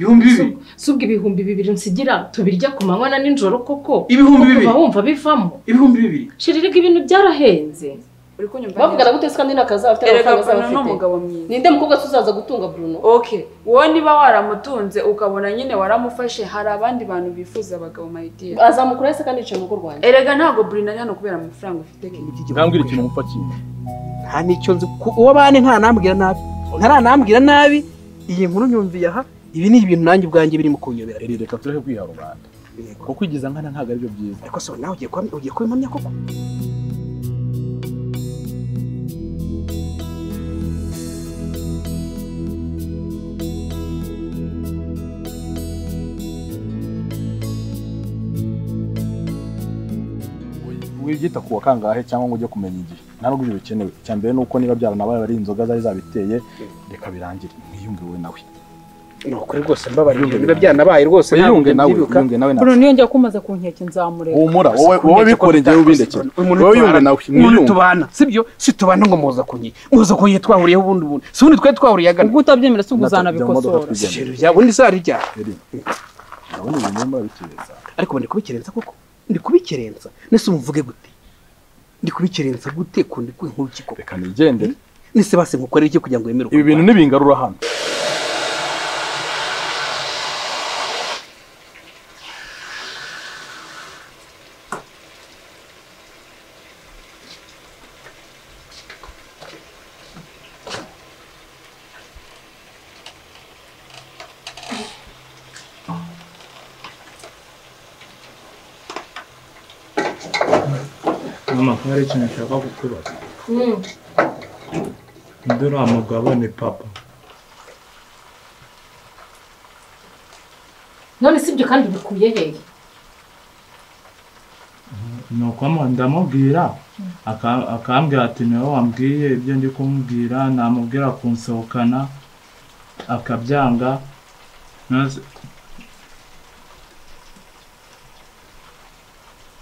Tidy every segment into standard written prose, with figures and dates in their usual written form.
ibihumbi bibiri subwe ibihumbi bibiri nsigira tubirya ku manywa na ninjoro koko ibihumbi bibiri wumva bivamo ibihumbi bibiri shirira ibintu byarahenze uri kunyumva bavugana gute kandi nakaza afite amafaranga afite n'umugabo mwiza ninde mukobwa tuzaza gutunga Bruno okay wowe niba waramutunze ukabona nyine waramufashe hari abandi bantu bifuza abagabo my dear azamukura ese kandi yicaye mu rugo rwanjye erega ntago Bruno ari hano kubera amafaranga ufite ntambwira ikintu mupfa kimwe nta nicyo nzi uwo bane ntaranambwira nabi iyi nkuru nyumviye aha ibi ni ibintu nanjye ubwanjye birimo kunyobera reka tureke kwiha rubanda kuko kwigiza nkana ntago ari byo byiza ariko so nawe ugiye kubimamya koko wigita kuwa kangahe cyangwa ngo ujye kumenya igihe ntabwo ibyo bikenewe cyambere nuko niba byaranabaye ari inzoga zari zabiteye reka birangire mwiyunge we nawe no kuri rwose mbabarira niba byanabaye rwose yunge nawe Bruno niyo njya kumaza ku nkeke nzamureka humura wowe bikorengeye ubindekera wowe yunge nawe mwiyunge tubana sibyo si tubana ngo muza kunye twahuriyeho ubundi si ubundi twe twahuriye agana ubwo utabyemera si ubuzana bikosora ya bundi sari rya nabone ibintu murabikireza ariko ndi kubikerenza koko ndi kubikerenza nese umvuge gute ndi kubikerenza gute kundi kwinkuru kiko reka nigendere nese base mukorera iki kugira ngo yemere ibi bintu nibingarura hano mama hari ikintu nshaka kukubaza ndura mugabo ni papa none sibyo kandi bikuye hehe nuko ndamubwira akambwira ati niwe wambwiye ibyo ndi kumubwira namubwira kunsohokana akabyanga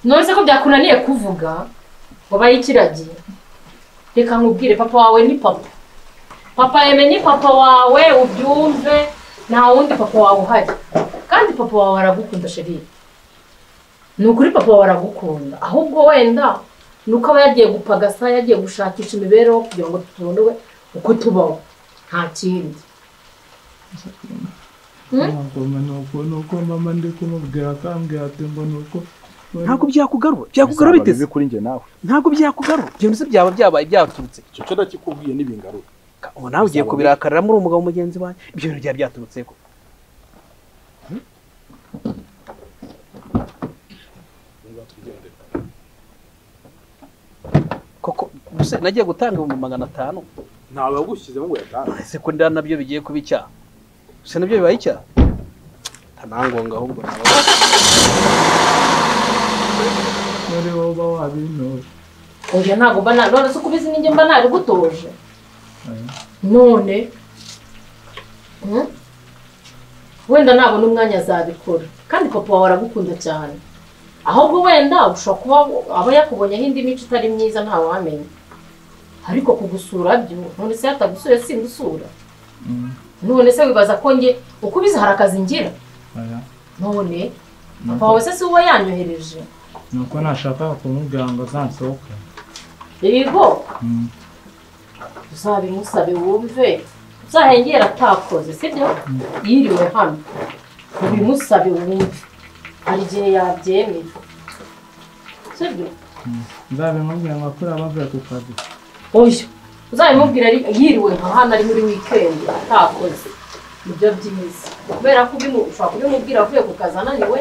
none se ko byakunaniye kuvuga ngo bayikiragiye reka nkubwire papa wawe ni papa yeme ni papa wawe ubyumve nta wundi papa wawe uhari kandi papa wawe aragukunda sheri ni ukuri papa wawe aragukunda ahubwo wenda nuko aba yagiye gupagasa yagiye gushakisha imibereho kugira ngo tubone uko tubaho nta kindi nuko mama ndi kumubwira akambwira ati ngo nuko ntabwo byakugarura biteze kuri njye nawe ntabwo byakugarura ibyo nse byaba byabaye byaturutse icyo cyo ndakikubwiye n'ibingarura ubu nawe ugiye kubirakarira muri umugabo mugenzi wanjye ibyo bintu byaba byaturutse koko gusa nagiye gutanga 500 ntawe wagushyizemo ngo yatange ese ko ndana nabyo bigiye kuba icyaha gusa nabyo bibaye icyaha ntanangonga ahubwo nawe muri wowe wabintoje oya ntago mba none se kubizi ninjye mba nari gutoje none wenda nabona umwanya azabikora kandi papa wawe aragukunda cyane ahubwo wenda ushobora kuba aba yakubonyeho indi mico itari myiza ntawe wamenya ariko kugusura byo none se yatagusuye sindusura none se wibaza ko nge ukubize hari akazi ngira none papa wawe se si uwo yanyohereje nuko nashaka kumubwira ngo azansohoke yego uzabimusabe wumve uzahengera atakoze sibyo yiriwe hano ubimusabe wumve hari igihe yabyemeye sibyo nzabimubwira ngo akure abavuye ku kazi oya uzabimubwira yiriwe nka hano ari muri weekend atakoze nibyo byiza kubera ko ushobora kubimubwira avuye ku kazi ananiwe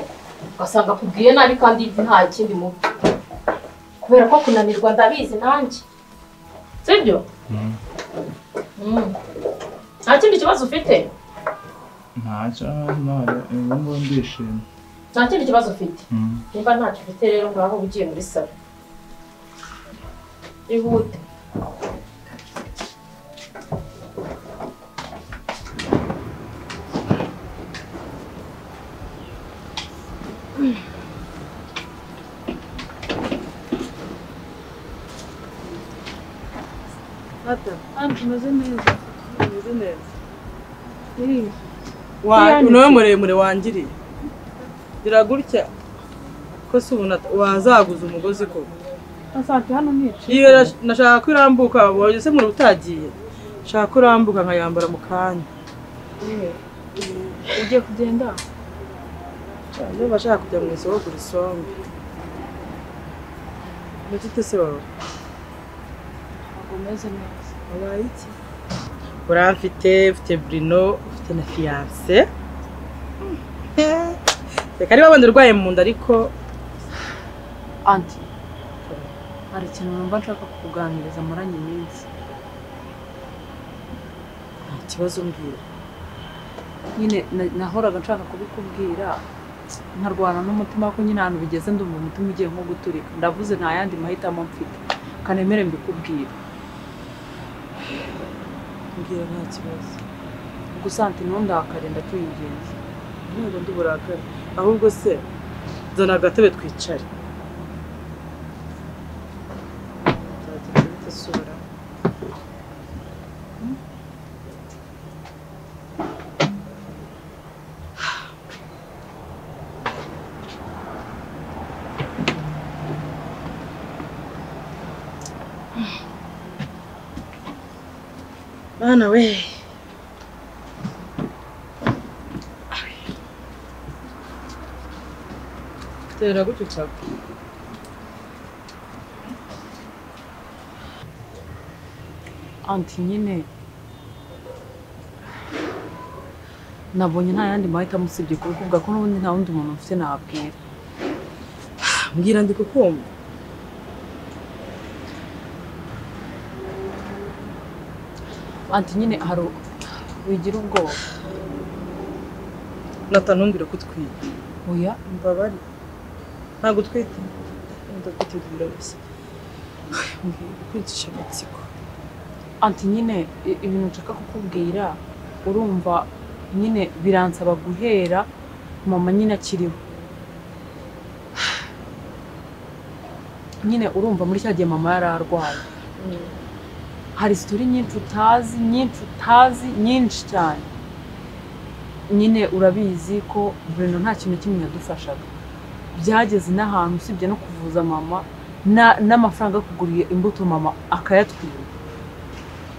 ugasanga akubwiye nabi kandi nta kindi mubi kubera ko kunanirwa ndabizi nanjye sibyo nta kindi kibazo ufite ntacyo ubu ndishimye nta kindi kibazo ufite niba ntacyo ufite rero ngaho ugiye muri salo ihute Ata, tumeze neza. Tumeze neza. Niwe muremure wangiriye. Gira gutya ko se ubu wazaguza umugozi ko. Asante hano nici. Iyo nashaka kwirambuka wageze mu rutagiye. Shaka kurambuka nkayambara mu kanya. Ugiye kugenda? Iyo bashaka kujya mu isoko kuri sombe. Mutite se baba. Agomeze neza. Wabaye iki? Uramfite, ufite Bruno, ufite na fiancé. Reka niba wenda urwaye mu nda ariko Anti. Hari ikintu numva nshaka kukuganiriza maranye iminsi. Ikibazo mbwira. Nyine nahoraga nshaka kubikubwira nkarwana n'umutima ko nyine ahantu bigeze ndumva umutima ugiye nko guturika. Ndavuze nta yandi mahitamo mfite. Kanemere mbikubwira. Mbwira nta kibazo. Gusa Anti ntundakare ndakuyingenza. Ntabwo ndi burakare. Ahubwo se zana agatebe twicare. Sura. Bana we. Tera gutyo cyako. Anti nyine nabonye nta yandi mahitamo usibye kuvuga ko n'ubundi nta wundi muntu ufite nabwira. Mbwira ndi kukumva. Anti nyine hari wigira ubwoba. Natanumbira ko twite. Oya Mbabari. Ntabwo twite. Ndagutegura gusa. Kwicisha amatsiko. Anti nyine ibintu nshaka kukubwira urumva nyine biransaba guhera mama nyine akiriho. Nyine urumva muri cya gihe mama yari arwaye. Hari story nyinshi utazi nyinshi cyane. Nyine urabizi ko Bruno nta kintu kimwe yadufashaga. Byageze n'ahantu usibye no kuvuza mama n'amafaranga kuguriye imbuto mama akayatwira.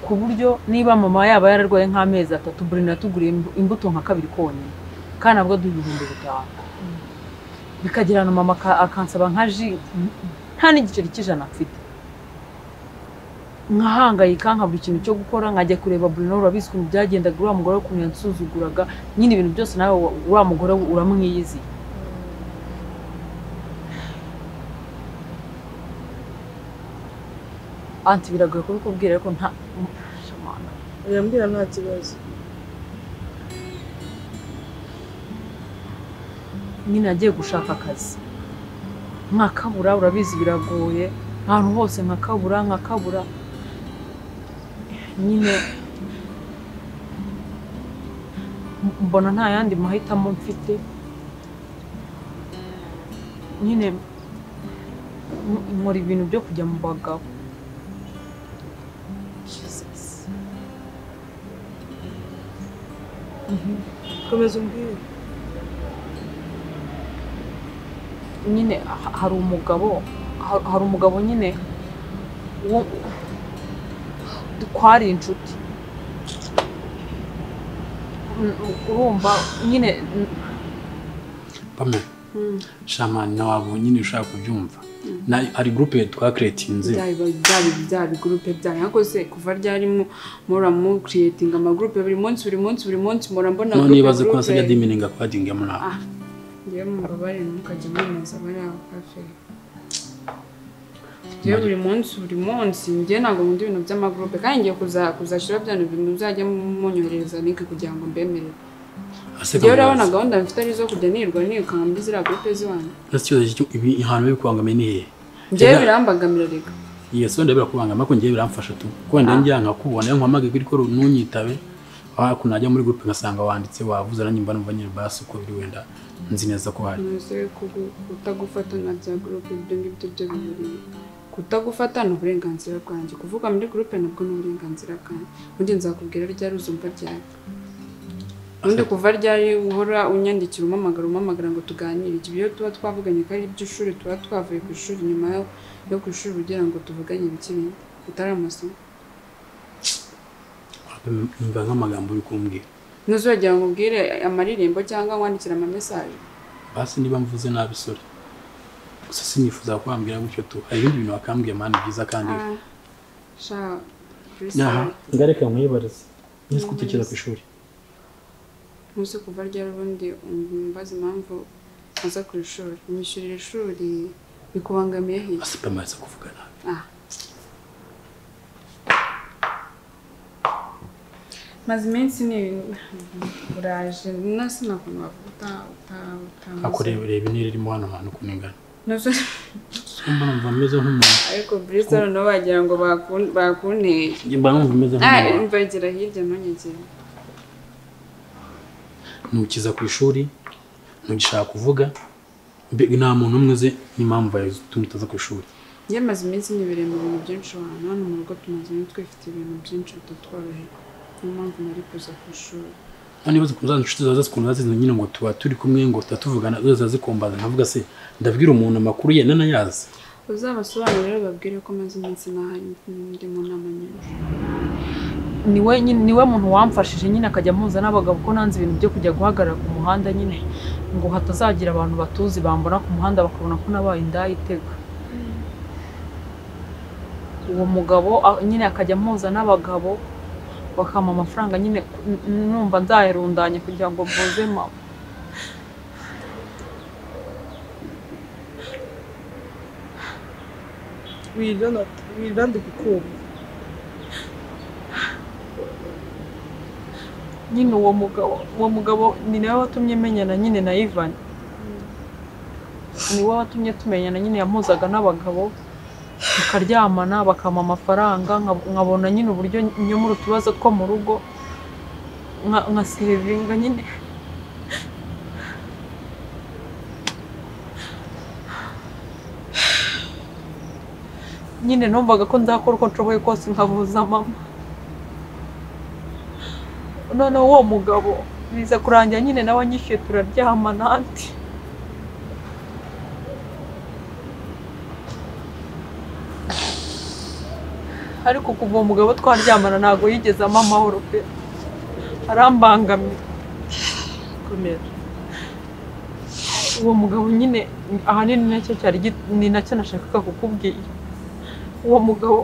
Ku buryo niba mama yaba yararwaye nk'amezi 3 Bruno yatuguriye imbuto nka 2 konyine. Kandi nabwo duhihumbe gutaha. Bikagirana mama akansaba nka ji nta n'igiceri cy'ijana afite. Nkahangayika nkabura ikintu cyo gukora nkajya kureba Bruno urabizi ko byagendaga uriya mugore ukuntu yansuzuguraga nyine ibintu byose nawe uriya mugore uramwiyizi. Anti biragoye kubikubwira ariko nta shamana. Yambwira nta kibazo. Nyine agiye gushaka akazi. Nkakabura urabizi biragoye. Ahantu hose nkakabura. Nyine mbona nta yandi mahitamo mfite. Nyine nkora ibintu byo kujya mu bagabo. Komeza umbwire. Nyine hari umugabo nyine twari inshuti. Urumva nyine Pame. Shamani na wabo nyine ushaka kubyumva. Na ari groupe twa creatinze. Byari groupe byanyu akose kuva ryarimo mora mu creating ama groupe buri munsi mora mbona groupe. None baze ko asajya dimininga kwa dinga muri aho. Ngiye mu babare mukajya mwemeza bari aho cafe. Ngiye buri munsi ngiye ntago mu bintu by'ama groupe kandi ngiye kuzashira byano bintu uzajya munyohereza niki kugira ngo mbemerere. Ngiye urabona gahunda mfite arizo kujya nirwa nikamba zira groupe ziwanyu. Nacyo ibi ihano bikwangamiye ni he? Ngiye birambagamira rega. Yeso ndabira kubangama ko ngiye biramfasha tu. Ko ndenge nkakubona nkwamage kuri ko nunyitabe. Aho kunajya muri groupe ngasanga wanditse wavuze nanjye mba numva nyine basi ko biri wenda nzi neza ko hari. Nose kutagufata na bya groupe ibyo ngibyo byo bibiri. Kutagufata no burenganzira bwanjye kuvuga muri groupe nabwo no burenganzira bwanjye. Undi nzakubwira ryari uzumva ryari. undi kuva ryari uhora unyandikira umamagara ngo tuganire ibyo tuba twavuganye ko ari iby'ishuri tuba twavuye ku ishuri nyuma yo ku ishuri kugira ngo tuvuganye ibikiri bitari amasomo nimba nk'amagambo uri kumbwira ntuzongera ngo ubwire amaririmbo cyangwa wandikira amamesaje basi niba mvuze nabi sore gusa sinifuza kwambwira gutyo tu hari ibindi bintu wakambwiye mani byiza kandi ngareka nkwibarize nzi ko utekereza ku ishuri ntuzi kuva ryari ubundi mbaza impamvu aza ku ishuri unyishyurira ishuri bikubangamiye hirya asipamaze kuvuga nabi maze iminsi ni uraje nasi nakuntu bavuga akoreba intera irimo hano hantu kuningana ntuzi mba numva meze nk'umuntu ariko Bristol no bagira ngo bakunteye mba numva meze nk'umuntu mvagera hirya ntunyegere ntukiza ku ishuri ntugishaka kuvuga mbega nta muntu umwe uzi n'impamvu yatumye utaza ku ishuri njye maze iminsi nibereye mu bintu byinshi hano mu rugo tumaze twifite ibintu byinshi bitatworoheye niyo mpamvu nari kuza ku ishuri nibaza ukuntu zaza inshuti zaza zikuntu zazize nyine ngo tuba turi kumwe ngo tuba tuvugana zose zikombaza nkavuga se ndabwira umuntu amakuru ye nanayazi uzabasobanurire babwire ko maze iminsi nahari ndi mu nama nyinshi niwe muntu wamfashije nyine akajya mpuza n'abagabo ko nanze ibintu byo kujya guhagarara ku muhanda nyine ngo hatazagira abantu batuzi bambona ku muhanda bakabona ko nabaye indaya itega uwo mugabo nyine akajya mpuza n'abagabo bakampa amafaranga nyine numva nzayarundanye kugira ngo mvuze mama wirira ndi kukumva nyine uwo mugabo ni nawe watumye menyana nyine na Ivan ni we watumye tumenyana nyine yampuzaga n'abagabo tukaryamana bakampa amafaranga nkabona nyine uburyo nyomora utubazo two mu rugo nka sevinga nyine nyine numvaga ko nzakora uko nshoboye kose nkavuza mama noneho uwo mugabo biza kurangira nyine nawe anyishyuye turaryamana ati ariko kuva uwo mugabo twaryamana ntabwo yigeze ampa amahoro pe arambangamira komera uwo mugabo nyine ahanini ni nacyo nashakaga kukubwira uwo mugabo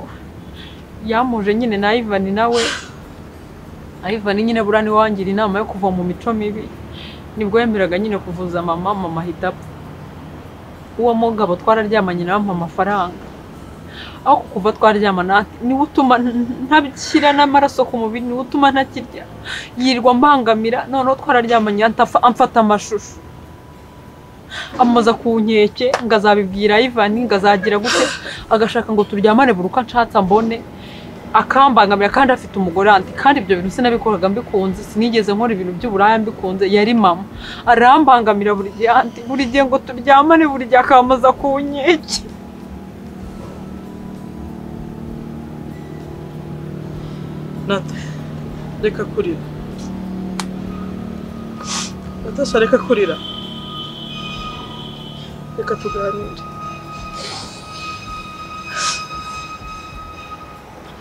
yamuje nyine na Ivan nawe Ivan nyine buriya niwe wangira inama yo kuva mu mico mibi nibwo yemeraga nyine kuvuza mama ahita apfa uwo mugabo twararyamanye nawe ampa amafaranga aho kuva twaryamana niwe utuma ntabishyira n'amaraso ku mubiri niwe utuma ntakirya yirwa mbangamira noneho twararyamanye amfata amashusho amuza ku nkeke ngazabibwira Ivan ngazagira gute agashaka ngo turyamane buri uko anshatse mbone akambangamira kandi afite umugore anti kandi ibyo bintu sinabikoraga mbikunze sinigeze nkora ibintu by'uburaya mbikunze yari mama arambangamira buri gihe ngo turyamane buri gihe akamuza ku nkeke Nata reka kurira Natasha reka kurira reka tuganire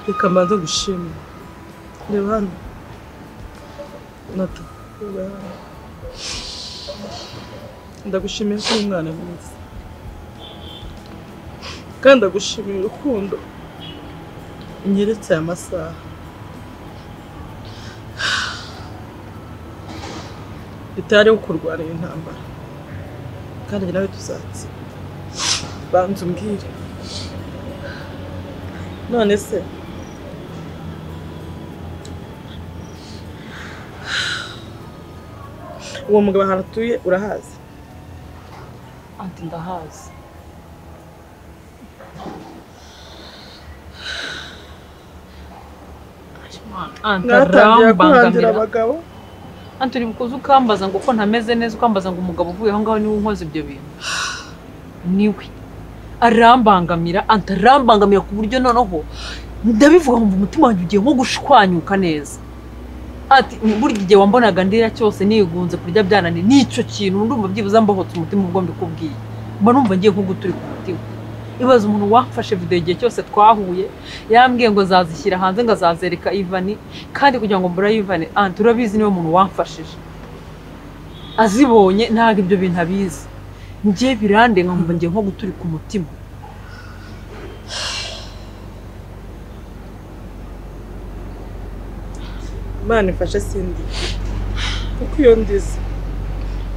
reka mbanza gushimira reba hano Nata reba hano ndagushimira ko uri umwana mwiza kandi ndagushimira urukundo unyeretse aya masaha bitari kurwanira intambara kandi nawe tuzatsi banza umbwire none se uwo mugabo ahantu atuye urahazi anti ndahazi mwatangiye kuhandira abagabo anti uri bukuze ukambaza ngo ko ntameze neza ukambaza ngo umugabo uvuye aho ngaho niwe unkoze ibyo bintu niwe arambangamira ku buryo noneho ndabivuga ngo umutima wanjye ugiye nko gushwanyuka neza ati burya igihe wambonaga ndira cyose nigunze kurya byanani n'icyo kintu ndumva byibuza mbohotse umutima ubwo mbikubwiye mba numva ngiye nko guturi ku mutima ibaza umuntu wafashe video igihe cyose twahuye yambwiye ngo zazishyira hanze ngo azazereka Ivani kandi kugira ngo mbura Ivani turabizi niwe muntu wamfashije azibonye ntago ibyo bintu abizi ngiye birande nkumva ngiye nko guturi ku mutima Imana ifashe Cindy kuko iyo ndize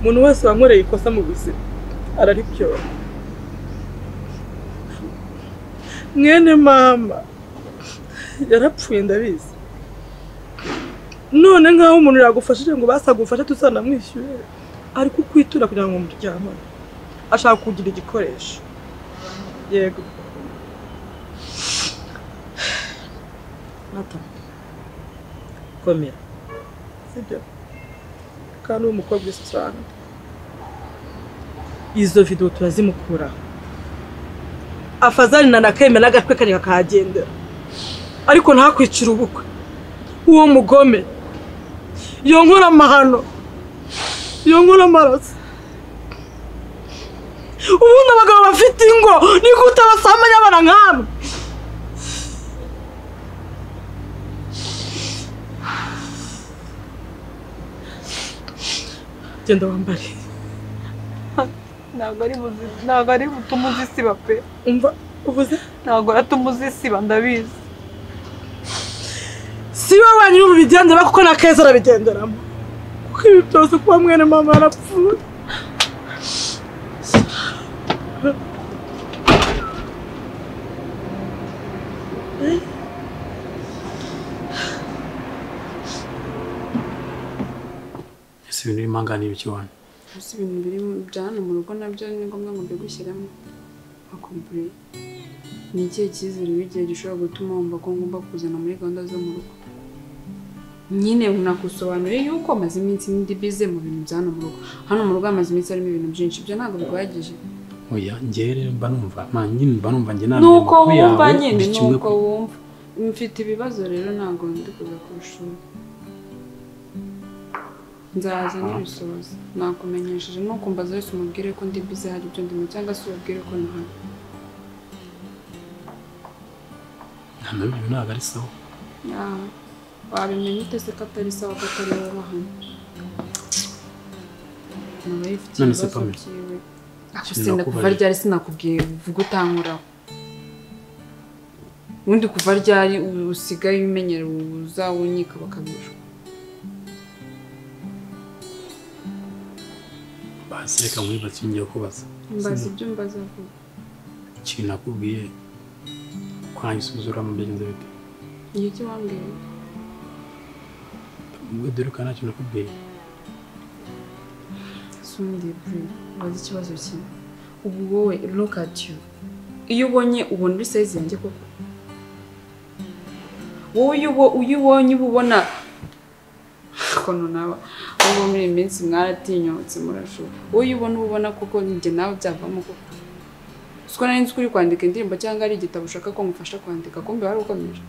umuntu wese wankoreye ikosa mu buzima araripyora mwene mama yarapfuye ndabizi none nkaho umuntu yagufashije ngo basagufashe tuzanamwishyure ariko kwitura kugira ngo muryamane ashaka kugira igikoresho yego mata komera sibyo kandi umukobwa cyane izo video turazimukura afazali na nakeme nagatwe kari kakagenda ariko ntakwicira ubukwe uwo mugome iyo nkora amahano iyo nkora amaraso ubundi abagabo bafite ingo ni gute basamanya abana nkamwe genda wambare ntabwo ari butuma uzisiba pe umva uvuze ntabwo atuma uzisiba ndabizi si wowe wanyine ubigendera kuko na Keza arabigenderamo kuko ibi byose kuba mwene mama yarapfuye ese ibintu bimangana ibiki wana ese ibintu biri byana mu rugo nabyo ni ngombwa ngo mbigushyiramo akombure ni igihe cyizere w'igihe gishobora gutuma wumva ko ngomba kuzana muri gahunda zo mu rugo nyine unakusobanuriye yuko amaze iminsi ndi bize mu bintu byana mu rugo hano mu rugo amaze iminsi harimo ibintu byinshi ibyo ntabwo biguhagije oya njye rero mba numva nyine mba numva njye nta nuko wumva nyine nuko wumva mfite ibibazo rero ntabwo ndi kuza kurushaho nzaza n'ibisoza nakumenyesheje nuko mbaza wese umubwire ko ndi bize hari ibyo ndimo cyangwa se ubabwire ko ntahari ntabwo ntabwo ari sawa wabimenya ute se ko atari sawa ko atari wowe bahano nawe ifite ibibazo byiwe akusenda kuva ryari sinakubwiye vuga utankuraho ubundi kuva ryari usigaye umenyera uzawunyika bakabijwa basi reka mwibatse ngiye kubaza mbaza ibyo mbaza vuba ikintu nakubwiye kwanyisuzura mu byagenze bite iyo cyo wambwiye mwe dore kana cyo nakubwiye sundi bri wazi ikibazo kimwe ubu wowe look at you iyo ubonye ubona uri size yanjye koko wowe iyo ubonye ubona kono nawe ubu muri iminsi mwaratinyotse murashoka wowe ubona koko njye nawe byavamo koko siko nari nzi kuri kwandika indirimbo cyangwa ari igitabo ushaka ko ngufasha kwandika kumbe wari ukomeje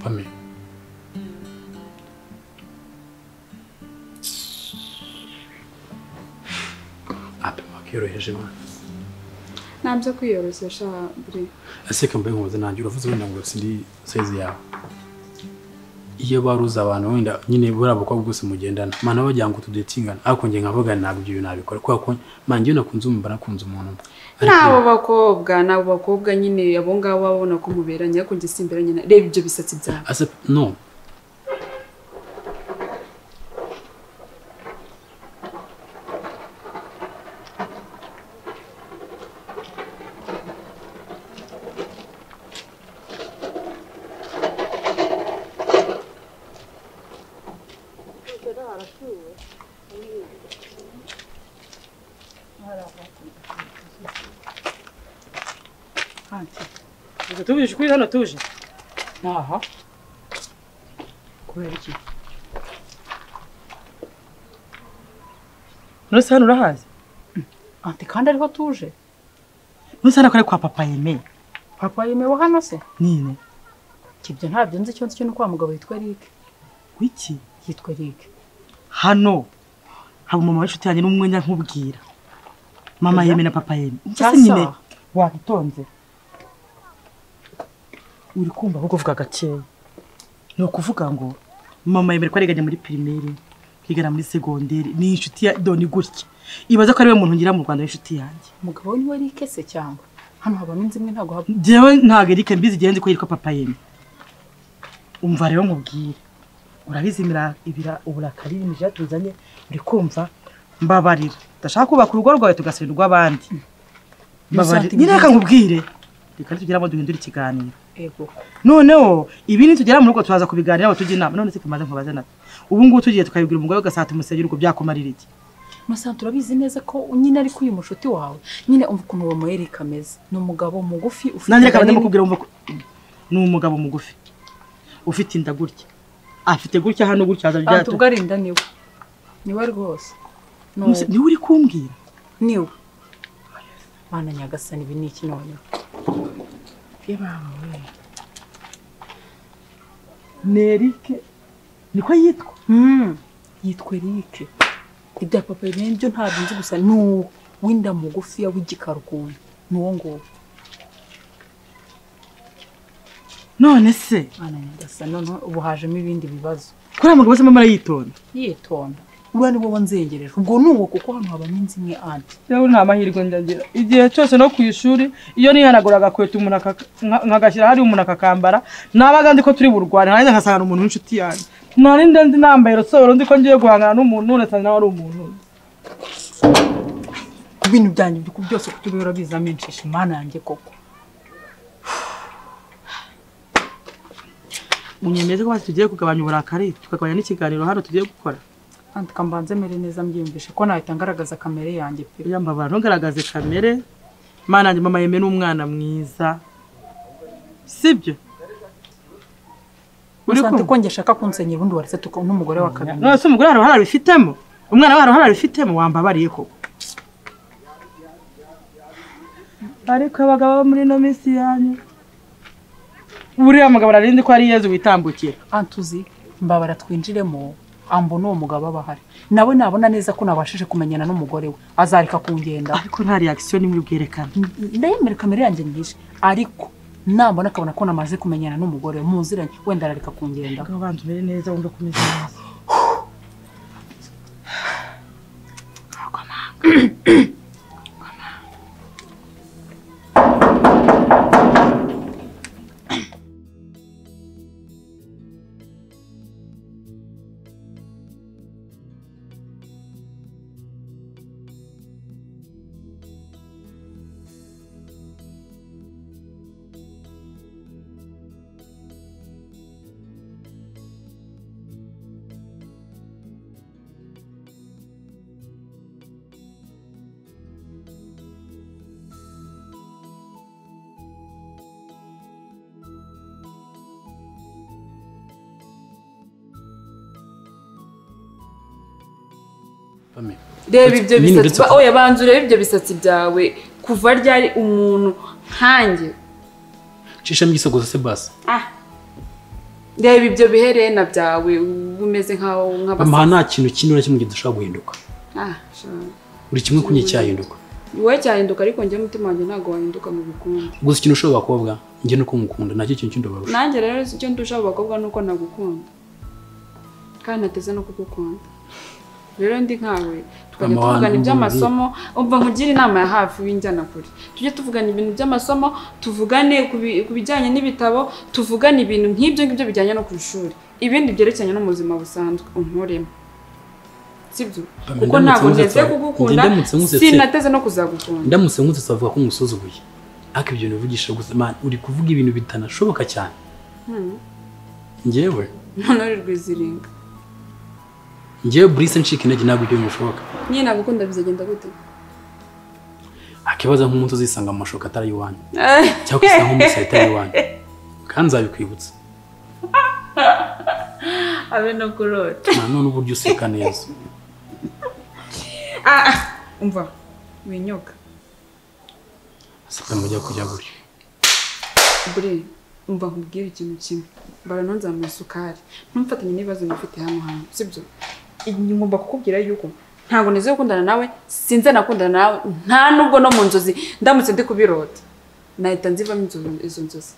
pame makiyoroheje mwana ntabyo kwiyoroshya sha buri ese kambaye nkoze nanjye uravuze wenda ngo sindi size yawe iyo baruza abantu wenda nyine burabo kwa bwose mugendana mana bajya ngo tudetingana ariko nge nkavuga ntabwo ibyo nabikora kwa ko manje nakunze umva nakunze umuntu nabo bakobwa nyine abo ngabo babona ko muberanye ariko nge simberanye reba ibyo bisatsi byawe ase no tubije kuri hano tuje aha kubera iki nose hano urahazi anti kandi ariho tuje nose hano kare kwa papa Yeme wa hano se nine Ibyo ntabyo nzi icyo nzi cyo no kwa mugabo yitwa Eric. Wiki Yitwa Eric. hano haba mama w'inshuti yanjye n'umwenya nkubwira. Mama yeme na papa yeme. Cyasa. Nyine wakitonze. Uri kumva ko kuvuga gakeya. Ni ukuvuga ngo mama yeme ko ariganye muri primaire, kigana muri secondaire, ni inshuti ya Doni gutya. Ibaza ko ari we muntu ngira mu Rwanda w'inshuti yanjye. Umugabo ni we Eric se cyangwa hano haba minzi imwe ntago haba. Jewe ntago Eric mbizi genze ko yitwa papa yeme. Umva rero nkubwire. Urabizimira ibira uburakari n'ije tuzanye uri kumva mbabarira. Ndashaka kubaka urugo rwawe tugasirwa abandi. Mbabarira. Nireka nkubwire. Reka tugiramo duhindura ikiganiro. Ego. Noneho ibi ni tugera mu rugo turaza kubiganira aho tujye inama. None se kumaze nkubaze nati. Ubu ngubu tugiye tukayibwira umugabo gasata umusegera uko byakomarira iki. Masanta turabizi neza ko nyine ari kuyu mushuti wawe. Nyine umva ukuntu uwo Eric ameze. Ni umugabo mugufi ufite. Nanjye reka ndamukubwira umva ni umugabo mugufi. Ufite inda gutya. Afite gutya hano gutya aza byato. Tugarinda niwe. Niwe rwose. No. Ni uri kumbwira. Niwe. Bana nyagasani ibi ni iki none? Yebawe. Nerike. Niko yitwa? Yitwa Eric. Ibya papa ibyo ntabwo nzi gusa no winda mugufi ya w'igikarukuntu. Nuwo ngo. None se Bana nyagasani none ubu hajemo ibindi bibazo. Kuri amagabo se mama yitonda. Yitonda. Ura ni bo wanzengereje. Ubwo nuwo kuko hano haba minzi imwe anti. Rero nta mahirwe ndagira. Igihe cyose no ku ishuri iyo nihanaguraga kweta umuntu nkagashyira hari umuntu akakambara nabaga ndi ko turi burwane nanjye nkasanga umuntu w'inshuti yanjye. Nari ndi nambaye rosoro ndi ko ngiye guhangana n'umuntu none cyane nawe ari umuntu. Ibintu byanyu byo byose kutubera bizamo inshishi mana yanjye koko. Munyemeze ko tugiye kugabanya uburakari tukagabanya n'ikiganiro hano tugiye gukora. Anti kambanze mere neza mbyumvishe ko nahita ngaragaza kamere yanjye pe. Yambabara ntugaragaze kamere. Mana yanjye mama yeme n'umwana mwiza. Sibyo? Uri ko ngeshaka kunsenyera ubundi waretse tuko n'umugore wa kabiri. No se umugore haro harabifitemo. Umwana waro harabifitemo wambabariye ko. Ariko abagabo muri no misi yanyu. Buriya mugabo ararindi ko ari Yezu witambukira. Antuzi mbabara twinjiremo ambona uwo mugabo abahari. Nawe nabona neza ko nabashije kumenyana n'umugore we. Azarika kungenda. Ariko nta reaction imwe bwerekana. Ndayemera kamere yanjye nyishe. Ariko nambona akabona ko namaze kumenyana n'umugore muziranye wenda ararika kungenda. Ngo bantu mere neza wumva kumeze neza. Reba ibyo bisatsi oya banzu reba ibyo bisatsi byawe kuva ryari umuntu nkanjye Cisha mwisogoza se basi. Reba ibyo biherena byawe umeze nkaho nk'abasa. Mama nta kintu kinura kimwe gidashobora guhinduka. Uri kimwe kunye cyahinduka. Wowe cyahinduka ariko njye mutima wanjye ntago wahinduka mu bikunda. Gusa ikintu ushobora bakobwa njye nuko ngukunda nacyo kintu cy'ndo barusha. Nanjye rero icyo ndusha abakobwa nuko nagukunda. Kandi nateze no kugukunda. Rero ndi nkawe tukajya tuvugana iby'amasomo umva nkugira inama ya hafi w'injyana kuri tujye tuvugana ibintu by'amasomo tuvugane ku bijyanye n'ibitabo tuvugane ibintu nk'ibyo ngibyo bijyanye no ku ishuri ibindi byerekeranye no mu buzima busanzwe untoremo sibyo kuko ntabwo ndetse kugukunda sinateze no kuzagukunda ndamutse nkutse savuga ko umusuzuguye ariko ibyo bivugisha gusa man uri kuvuga ibintu bitanashoboka cyane njyewe none uri rwiziringa njyewe Brice nshika intege ntabwo ibyo bishoboka nyine nagukunda bizagenda gute akibaza nk'umuntu uzisanga mu mashoka atari iwanyu cyangwa kisanga nk'umuntu atari iwanyu kandi nzabikwibutsa abe no kurota none uburyo useka neza umva winyoka sika mujya kujya gutyo buri umva nkubwire ikintu kimwe mbara nonzamuye isukari ntumfatanye n'ibibazo nifite hano sibyo ngomba kukubwira yuko ntabwo nizeye gukundana nawe sinze nakundana nawe nta nubwo no mu nzozi ndamutse ndi kubirota nahita nzivamo izo nzozi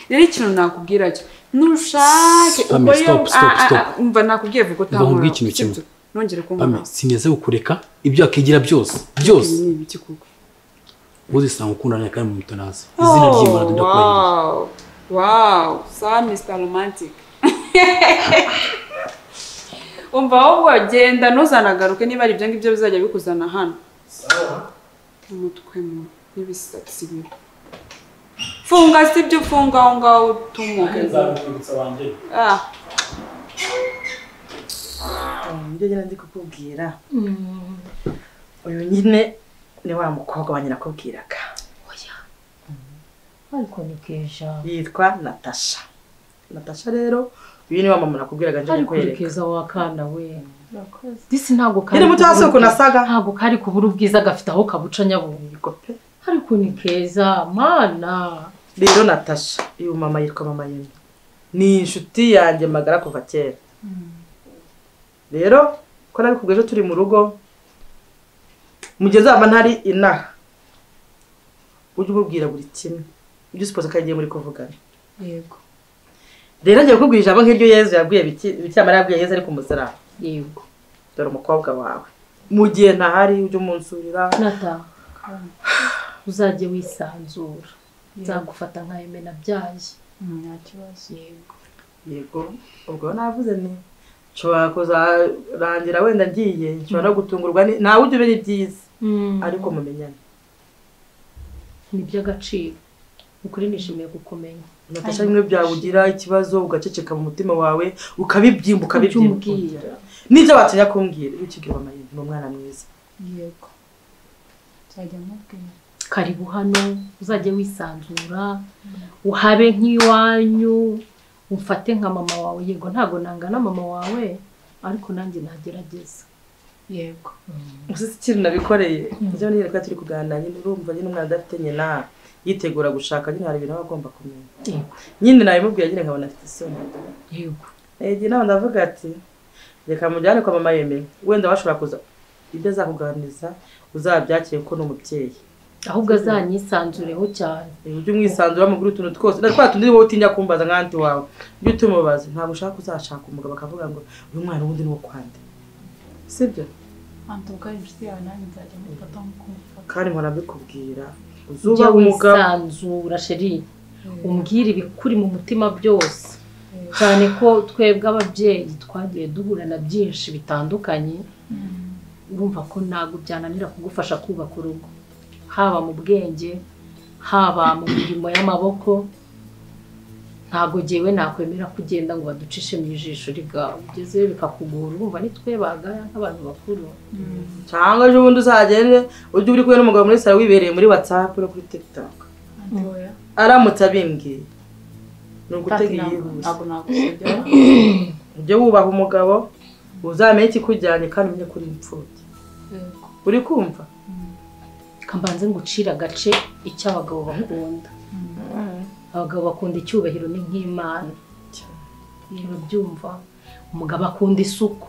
rero ikintu nakubwira cyo nushake uko yo umva nakubwiye vuga utankora nongere kumva sineze gukureka ibyo akigira byose ni ibiki kuko uzisanga ukundana kandi mu mitonaza izina ry'Imana ndakurahira wow so Mr Romantic umva wowe genda ntuzanagaruke niba ari ibyo ngibyo bizajya bikuzana hano sawa umutwe mu n'ibisatsi bibi funga sibyo funga aho ngaho utumuke ibyo nyine ndi kukubwira uyu nyine ni wa mukobwa wa nyina akubwiraga oya ariko ni Keja yitwa Natasha rero uyu ni wa mama nakubwiraga nje kukwereka ariko Keza wakanda we disi ntago kari ni muto hasi uko nasaga ntago kari kubura ubwiza gafite aho kabuca nyabungo pe ariko ni Keza mana rero Natasha uyu mama yitwa mama Yemi ni inshuti yanjye magara kuva kera rero ko nabikubwije turi mu rugo mugeze aba ntari inaha ujye ububwira buri kimwe ibyo suppose kagiye muri kuvugana yego rero ngiye kukubwira ijambo nk'iryo Yezu yabwiye bicyamara yabwiye Yezu ari ku musaraba yego dore umukobwa wawe mu gihe ntahari ujye umunsurira nata uzaje wisanzura nzagufata nka Emena byaye nta kibazo yego ubwo navuze ni nshobora kuzarangira wenda ngiye nshobora no gutungurwa nawe ujye ubera ibyiza ariko mumenyane ni by'agaciro ukuri nishimiye kukumenya Natasha bimwe byawugira ikibazo ugaceceka mu mutima wawe ukabibyimba ukabibyumbwira n'ibyo batinya kumbwira ukibwira mama ni umwana mwiza yego cyajya mubwira karibu hano uzaje wisanzura uhabe nk'iwanyu umfate nka mama wawe yego ntago nangana mama wawe ariko nanjye nagerageza yego usisi ikintu nabikoreye ibyo niyo reka turi kuganira nyine urumva nyine umwana adafite nyina yitegura gushaka nyine hari ibintu agomba kumenya nyine nabimubwiye nyine nkabona afite isoni yego nawe ndavuga ati reka mujyane kwa mama Yemi wenda bashobora kuza ibyo azakuganiriza uzabyakire ko n'umubyeyi ahubwo azanyisanzureho cyane ujye umwisanzura mu utuntu twose natwa tundi wowe utinya kumbaza nkanti wawe ujye utumubaza ntabwo ushaka uzashaka umugabo akavuga ngo uyu mwana wundi ni wo kwande sibyo antuka inshuti yawe nanjye nzajya mufata mukumva kandi nkora mbikubwira uzuba umugabo wisanzura sheri umbwira ibikuri mu mutima byose cyane ko twebwe ababyeyi twagiye duhura na byinshi bitandukanye urumva ko ntabwo byananira kugufasha kubaka urugo haba mu bwenge haba mu mirimo y'amaboko ntago jewe nakwemera kugenda ngo baducishe mu ijisho rigawe ugeze bikakugora urumva nitwe bagaya nk'abantu bakuru cyangwa ejo bundi uzagende ujye uri kumwe n'umugabo muri salo wibereye muri WhatsApp no kuri TikTok aramutse abimbwiye ni ugutega yihuse ntabwo nagusebya ujye wubaha umugabo uzamenye ikikujyanye kandi umenye kuri imfubyi uri kumva kambanze ngucira agace icyo abagabo bakunda abagabo bakunda icyubahiro ni nk'Imana byumva umugabo akunda isuku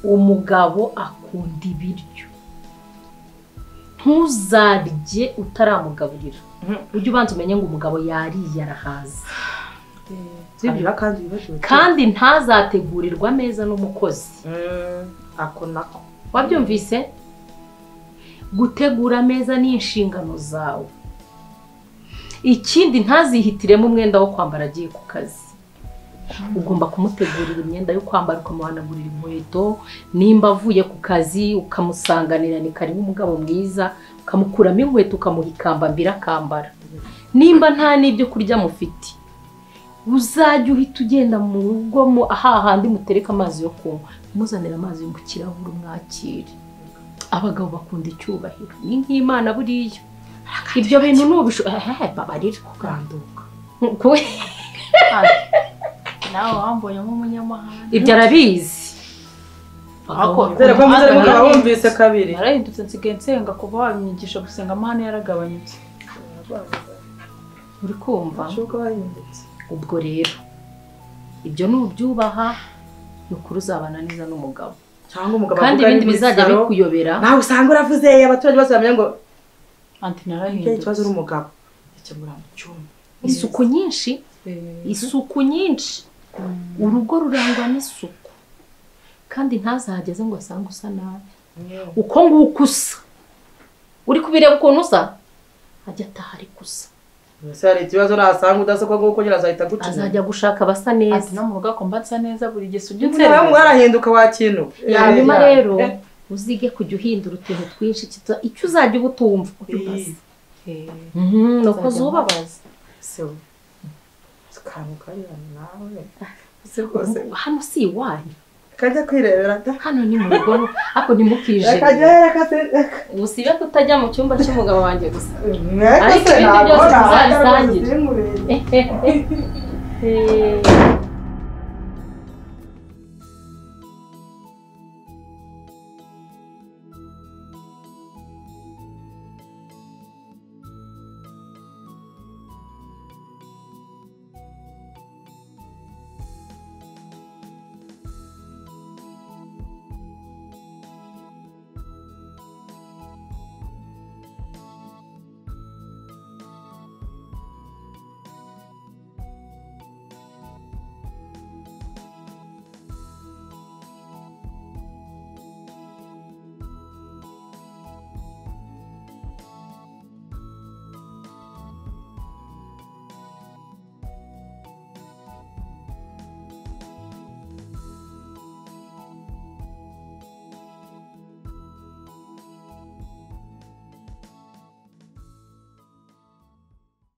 umugabo akunda ibiryo ntuzarye utaramugaburira ujye ubanza umenye ngo umugabo yariye arahaza kandi ntazategurirwa ameza n'umukozi ako nako wabyumvise gutegura ameza ni inshingano zawe ikindi ntazihitiremo umwenda wo kwambara agiye ku kazi ugomba kumutegurira imyenda yo kwambara ukamuhanagurira inkweto nimba avuye ku kazi ukamusanganira ni karibu umugabo mwiza ukamukuramo inkweto ukamuha ikambambira akambara nimba nta n'ibyo kurya mufite uzajya uhita ugenda mu rugo hahandi mutereka amazi yo kunywa muzanira amazi mu kirahure umwakire abagabo bakunda icyubahiro ni nk'Imana buriya ibyo bintu babarira kuganduka nawe wambonye nk'umunyamahanga ibyo arabizi dore ko muze mukaba wumvise kabiri narahindutse nsigaye nsenga kuva wabinyigisha gusenga amahane yaragabanyutse uri kumva Shuko wahindutse. ubwo rero ibyo nubyubaha nukuri uzabana neza n'umugabo Cyangwa umugabo kandi ibindi bizajya bikuyobera nawe usanga uravuze abaturage bose bamenya ngo anti iki narahindutse kibazo uri umugabo ikemura mu cyumba isuku nyinshi urugo rurangwa n'isuku kandi ntazahageze ngo asange usa nabi uko nguko usa uri kubireba ukuntu usa ajya ataha ari gusa ese hari ikibazo nasanga udasoko nguko nyine azahita guca azajya gushaka abasa neza anti no mu rugo akomba nsa neza buri gihe ujye nawe mwarahinduka wa kintu hanyuma rero uzige kujya uhindura utuntu twinshi icyo uzajya uba utumva nuko zubabaza so kantu kari nawe hano si iwanyu kajya kwirebera da hano ni mu rugo ariko ntimukije usibe kutajya mu cyumba cy'umugabo wanjye gusa ariko ibindi byose tuzabisangira